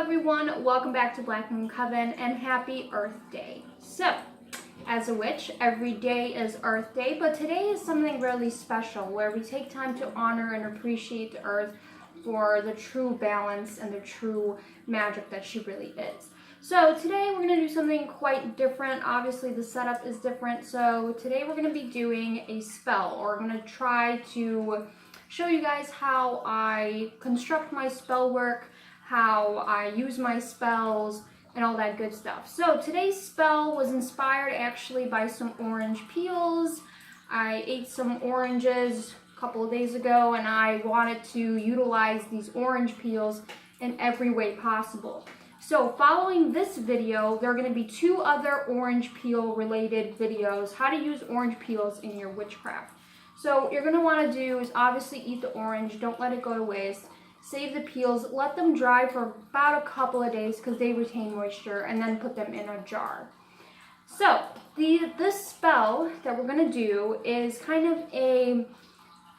everyone, welcome back to Black Moon Coven and happy Earth Day. So, as a witch, every day is Earth Day, but today is something really special where we take time to honor and appreciate the Earth for the true balance and the true magic that she really is. So today we're going to do something quite different. Obviously the setup is different, so today we're going to be doing a spell, or I'm going to try to show you guys how I construct my spell work, how I use my spells, and all that good stuff. So today's spell was inspired actually by some orange peels. I ate some oranges a couple of days ago and I wanted to utilize these orange peels in every way possible. So following this video, there are going to be two other orange peel related videos, how to use orange peels in your witchcraft. So what you're going to want to do is obviously eat the orange, don't let it go to waste. Save the peels, let them dry for about a couple of days because they retain moisture, and then put them in a jar. So this spell that we're going to do is kind of a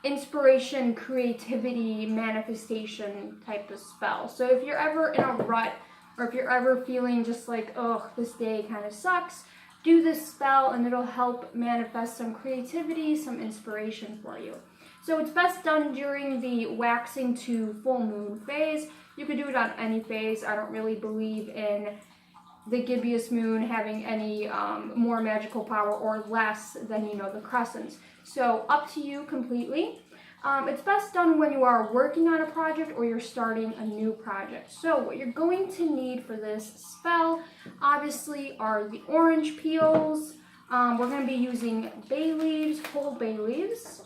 inspiration, creativity, manifestation type of spell. So if you're ever in a rut, or if you're ever feeling just like, oh, this day kind of sucks, do this spell and it'll help manifest some creativity, some inspiration for you. So it's best done during the waxing to full moon phase. You could do it on any phase. I don't really believe in the gibbous moon having any more magical power or less than, the crescents. So up to you completely. It's best done when you are working on a project or you're starting a new project. So what you're going to need for this spell, obviously, are the orange peels. We're going to be using bay leaves, whole bay leaves.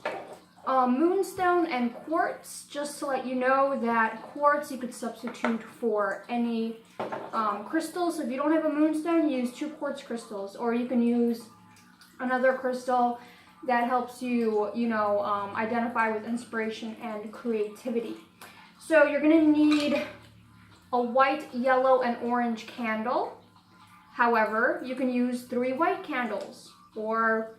Moonstone and quartz, just to let you know that quartz you could substitute for any crystals. So if you don't have a moonstone, use 2 quartz crystals, or you can use another crystal that helps you, identify with inspiration and creativity. So you're going to need a white, yellow, and orange candle. However, you can use 3 white candles, or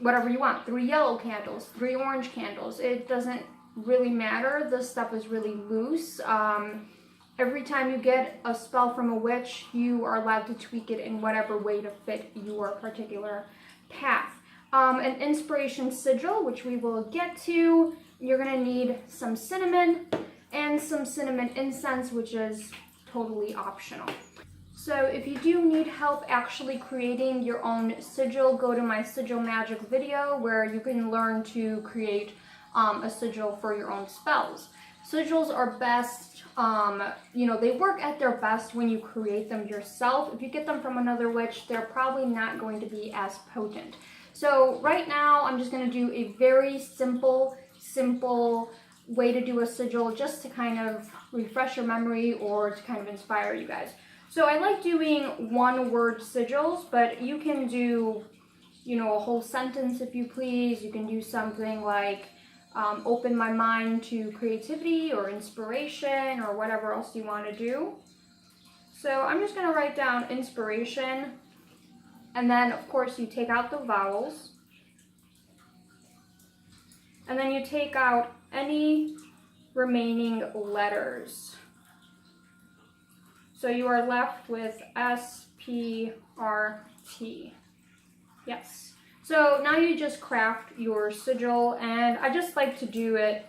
whatever you want, 3 yellow candles, 3 orange candles. It doesn't really matter. This stuff is really loose. Every time you get a spell from a witch, you are allowed to tweak it in whatever way to fit your particular path. An inspiration sigil, which we will get to. You're going to need some cinnamon and some cinnamon incense, which is totally optional. So if you do need help actually creating your own sigil, go to my sigil magic video where you can learn to create a sigil for your own spells. Sigils are best, they work at their best when you create them yourself. If you get them from another witch, they're probably not going to be as potent. So right now I'm just going to do a very simple way to do a sigil, just to kind of refresh your memory or to kind of inspire you guys. So I like doing 1-word sigils, but you can do, a whole sentence if you please. You can do something like open my mind to creativity or inspiration or whatever else you want to do. So I'm just going to write down inspiration, and then of course you take out the vowels, and then you take out any remaining letters. So you are left with S-P-R-T. Yes. So now you just craft your sigil, and I just like to do it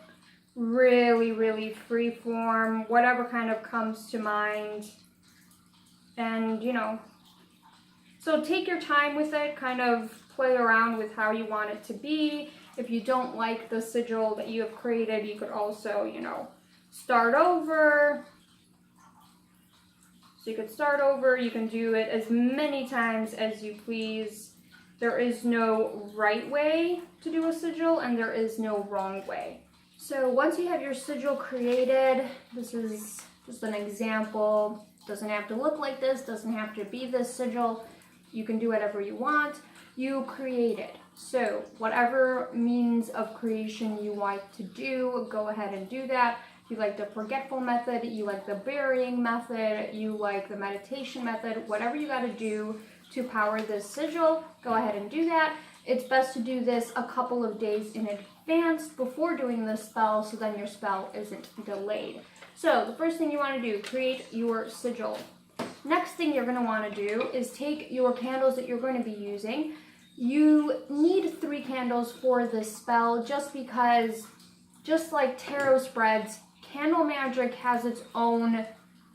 really free form, whatever kind of comes to mind. And, so take your time with it, kind of play around with how you want it to be. If you don't like the sigil that you have created, you could also, start over. So you could start over, you can do it as many times as you please. There is no right way to do a sigil, and there is no wrong way. So once you have your sigil created, this is just an example. Doesn't have to look like this, doesn't have to be this sigil. You can do whatever you want. You create it. So whatever means of creation you like to do, go ahead and do that. You like the forgetful method, you like the burying method, you like the meditation method, whatever you got to do to power this sigil, go ahead and do that. It's best to do this a couple of days in advance before doing this spell, so then your spell isn't delayed. So the first thing you want to do, create your sigil. Next thing you're going to want to do is take your candles that you're going to be using. You need 3 candles for this spell just because, just like tarot spreads, candle magic has its own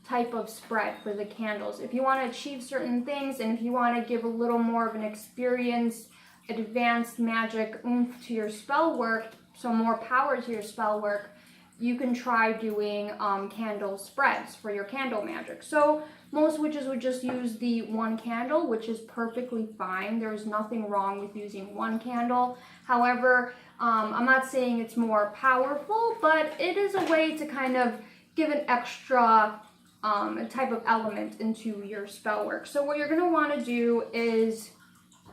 type of spread for the candles. If you want to achieve certain things and if you want to give a little more of an experienced, advanced magic oomph to your spell work, so more power to your spell work, you can try doing candle spreads for your candle magic. So most witches would just use the 1 candle, which is perfectly fine. There's nothing wrong with using 1 candle. However, I'm not saying it's more powerful, but it is a way to kind of give an extra type of element into your spell work. So what you're going to want to do is,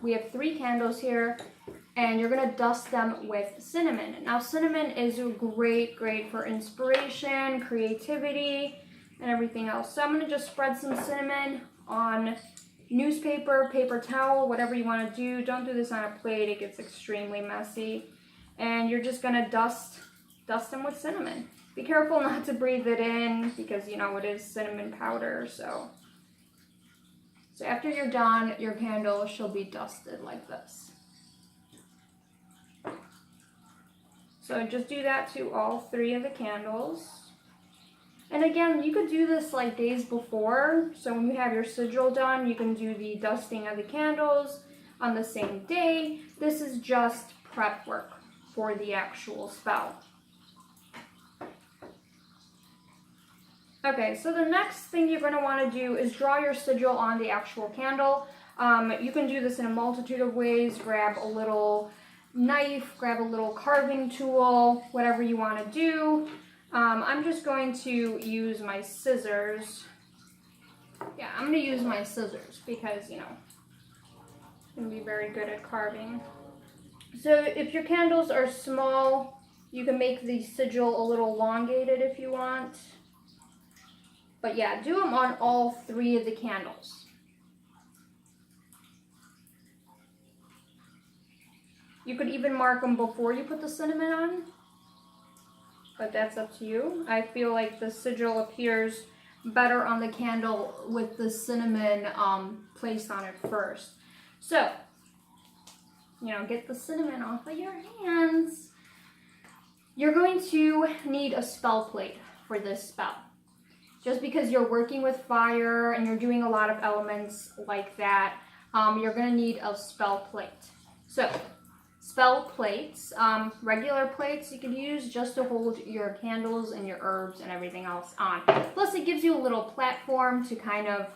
we have 3 candles here, and you're going to dust them with cinnamon. Now cinnamon is great for inspiration, creativity, and everything else. So I'm going to just spread some cinnamon on newspaper, paper towel, whatever you want to do. Don't do this on a plate, it gets extremely messy. And you're just going to dust them with cinnamon. Be careful not to breathe it in because, you know, it is cinnamon powder. So after you're done, your candle shall be dusted like this. So just do that to all 3 of the candles. And again, you could do this like days before. So when you have your sigil done, you can do the dusting of the candles on the same day. This is just prep work for the actual spell. Okay, so the next thing you're going to want to do is draw your sigil on the actual candle. You can do this in a multitude of ways. Grab a little knife, grab a little carving tool, whatever you want to do. I'm just going to use my scissors. Yeah, I'm going to use my scissors because, you know, I'm going to be very good at carving. So if your candles are small, you can make the sigil a little elongated if you want. But yeah, do them on all 3 of the candles. You could even mark them before you put the cinnamon on, but that's up to you. I feel like the sigil appears better on the candle with the cinnamon placed on it first. So, you know, get the cinnamon off of your hands. You're going to need a spell plate for this spell. Just because you're working with fire and you're doing a lot of elements like that, you're going to need a spell plate. So, spell plates, regular plates you could use just to hold your candles and your herbs and everything else on. Plus, it gives you a little platform to kind of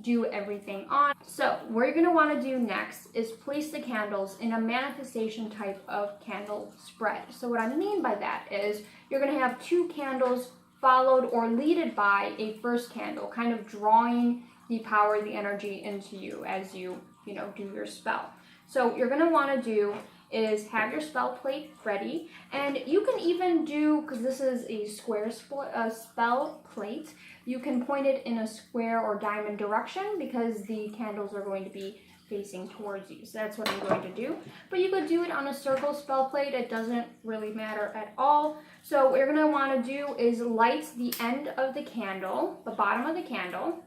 do everything on. So, what you're going to want to do next is place the candles in a manifestation type of candle spread. So, what I mean by that is you're going to have 2 candles followed or leaded by a first candle, kind of drawing the power, the energy into you as you do your spell. So what you're going to want to do is have your spell plate ready, and you can even do, because this is a square spell plate, you can point it in a square or diamond direction because the candles are going to be facing towards you. So that's what I'm going to do. But you could do it on a circle spell plate. It doesn't really matter at all. So what you're going to want to do is light the end of the candle, the bottom of the candle.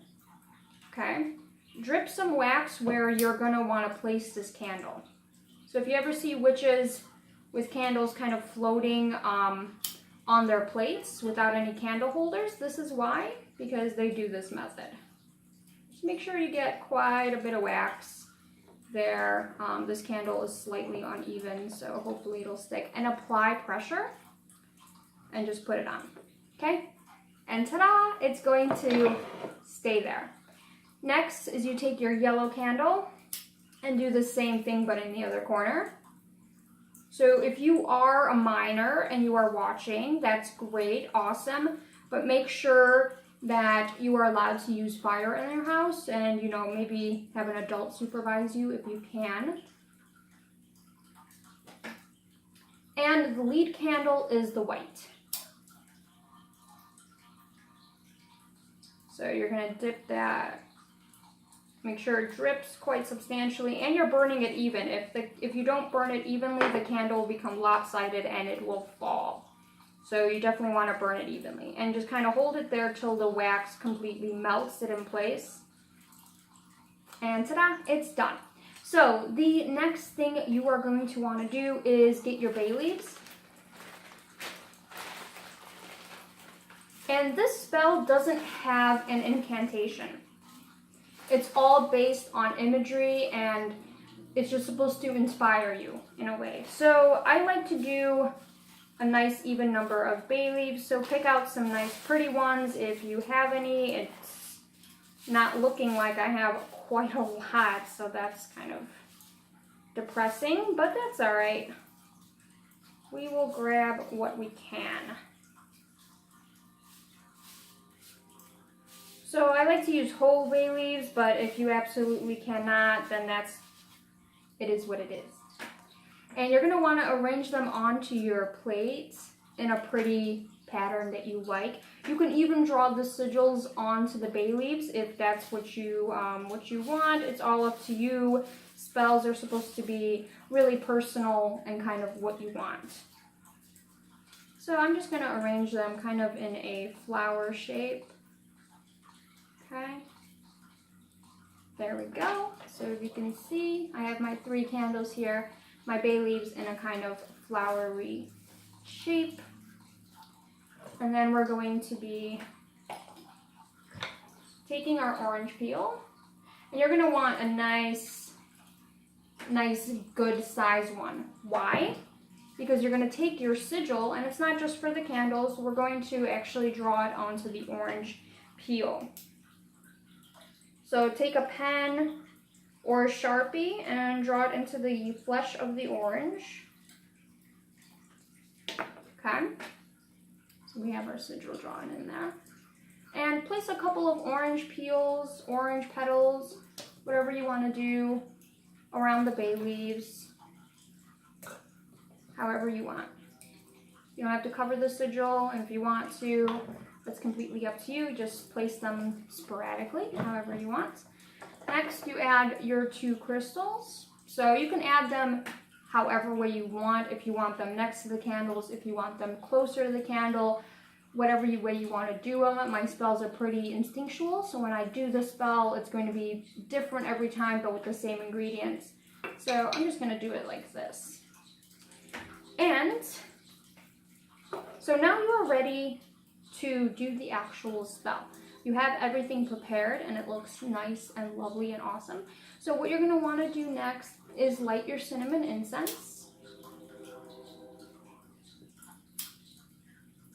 Okay. Drip some wax where you're going to want to place this candle. So if you ever see witches with candles kind of floating on their plates without any candle holders, this is why, because they do this method. Just make sure you get quite a bit of wax there. This candle is slightly uneven, so hopefully it'll stick. And apply pressure and just put it on. Okay? And ta-da! It's going to stay there. Next is you take your yellow candle and do the same thing but in the other corner. So if you are a minor and you are watching, that's great, awesome, but make sure that you are allowed to use fire in your house and, you know, maybe have an adult supervise you if you can. And the lead candle is the white. So you're going to dip that. Make sure it drips quite substantially, and you're burning it even. If you don't burn it evenly, the candle will become lopsided and it will fall. So you definitely want to burn it evenly. And just kind of hold it there till the wax completely melts it in place. And ta-da, it's done. So the next thing you are going to want to do is get your bay leaves. And this spell doesn't have an incantation. It's all based on imagery, and it's just supposed to inspire you in a way. So I like to do a nice even number of bay leaves. So pick out some nice pretty ones if you have any. It's not looking like I have quite a lot, so that's kind of depressing, but that's all right. We will grab what we can. So I like to use whole bay leaves, but if you absolutely cannot, then it is what it is. And you're gonna wanna arrange them onto your plate in a pretty pattern that you like. You can even draw the sigils onto the bay leaves if that's what you want. It's all up to you. Spells are supposed to be really personal and kind of what you want. So I'm just gonna arrange them kind of in a flower shape. Okay, there we go. So if you can see, I have my 3 candles here, my bay leaves in a kind of flowery shape. And then we're going to be taking our orange peel, and you're gonna want a nice good size one. Why? Because you're gonna take your sigil, and it's not just for the candles, we're going to actually draw it onto the orange peel. So take a pen or a Sharpie and draw it into the flesh of the orange. Okay, so we have our sigil drawn in there. And place a couple of orange peels, orange petals, whatever you want to do around the bay leaves, however you want. You don't have to cover the sigil, and if you want to, that's completely up to you. Just place them sporadically, however you want. Next, you add your 2 crystals. So you can add them however way you want. If you want them next to the candles, if you want them closer to the candle, whatever way you want to do them. My spells are pretty instinctual, so when I do the spell, it's going to be different every time, but with the same ingredients. So I'm just going to do it like this. And so now you are ready to do the actual spell. You have everything prepared, and it looks nice and lovely and awesome. So what you're going to want to do next is light your cinnamon incense.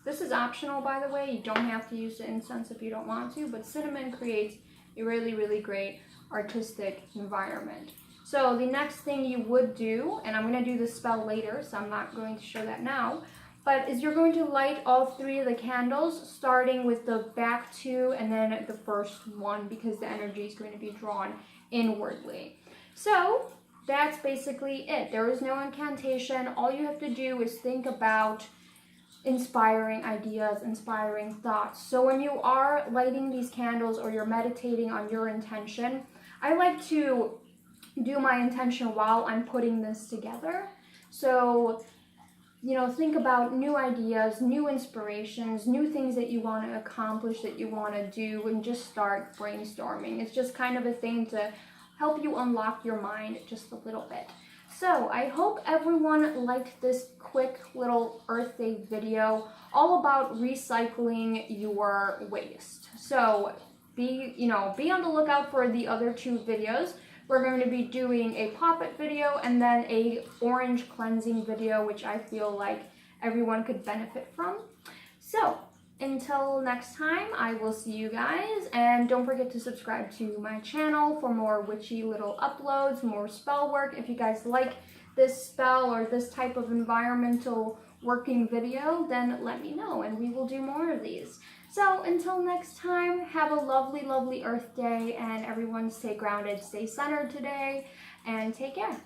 This is optional, by the way. You don't have to use the incense if you don't want to, but cinnamon creates a really, really great artistic environment. So the next thing you would do, and I'm going to do the spell later, so I'm not going to show that now, but is you're going to light all 3 of the candles, starting with the back 2 and then the first one, because the energy is going to be drawn inwardly. So that's basically it. There is no incantation. All you have to do is think about inspiring ideas, inspiring thoughts. So when you are lighting these candles or you're meditating on your intention, I like to do my intention while I'm putting this together. So, you know, think about new ideas, new inspirations, new things that you want to accomplish, that you want to do, and just start brainstorming. It's just kind of a thing to help you unlock your mind just a little bit. So I hope everyone liked this quick little Earth Day video all about recycling your waste. So be on the lookout for the other 2 videos. We're going to be doing a pop-it video and then a orange cleansing video, which I feel like everyone could benefit from. So until next time, I will see you guys, and don't forget to subscribe to my channel for more witchy little uploads, more spell work. If you guys like this spell or this type of environmental working video, then let me know and we will do more of these. So until next time, have a lovely, lovely Earth Day, and everyone stay grounded, stay centered today, and take care.